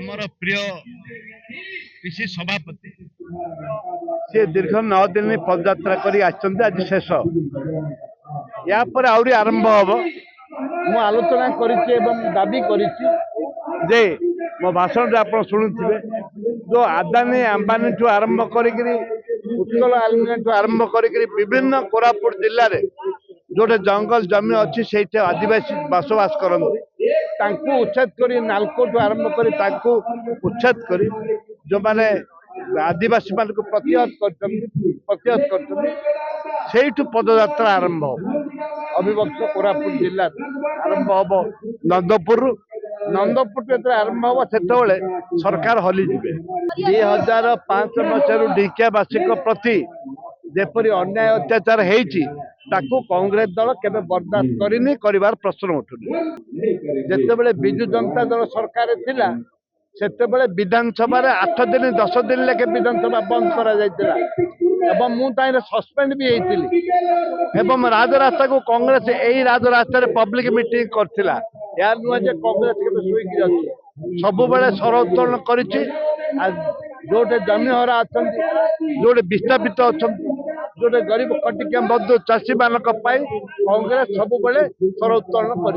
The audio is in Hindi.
आमर प्रिय पीसी सभापति सी दीर्घ 9 दिन पदयात्रा कर आज शेष या पर आउरी आरंभ हम मु आलोचना करिछि एवं दाबी करिछि जे मो भाषण आप शुणुवे जो आदानी अंबानी ठू आरंभ करी उत्कल आलुमिनियम ठू आरंभ करी विभिन्न कोरापुट जिले में जोटे जंगल जमी अच्छी से आदिवासी बसवास करते उच्छेद कर नालको आरंभ कर उच्छेद कर जो माने आदिवासी मान को प्रतिहत कर पदयात्रा आरंभ अविभक्त कोरापुट जिला आरंभ हम नंदपुर जो आरंभ हम से सरकार हलीजे 2005 मसीह ढिकियावासी प्रति जेपरी अन्याय अत्याचार होती कांग्रेस दल केबे बर्दाश्त करनी करिवार प्रश्न उठुनी जेतेबेले बिजु जनता दल सरकार थिला सेतेबेले विधानसभा 8 दिन 10 दिन लेके विधानसभा बंद करा जायतिला एवं मु ताइले सस्पेंड भी हेतिली एवं राजरास्ता को कांग्रेस एही राजरास्ता रे पब्लिक मीटिंग करथिला यार नुआ जे कांग्रेस केबे सुइकी जाछि सब बेले सर उत्तोलन करिछि जोटे जमीहरा अच्छा जोटे विस्थापित अच्छा जोटे गरीब खटिकिया मजदूर चाषी मान कांग्रेस सब बेले सर उत्तोलन कर।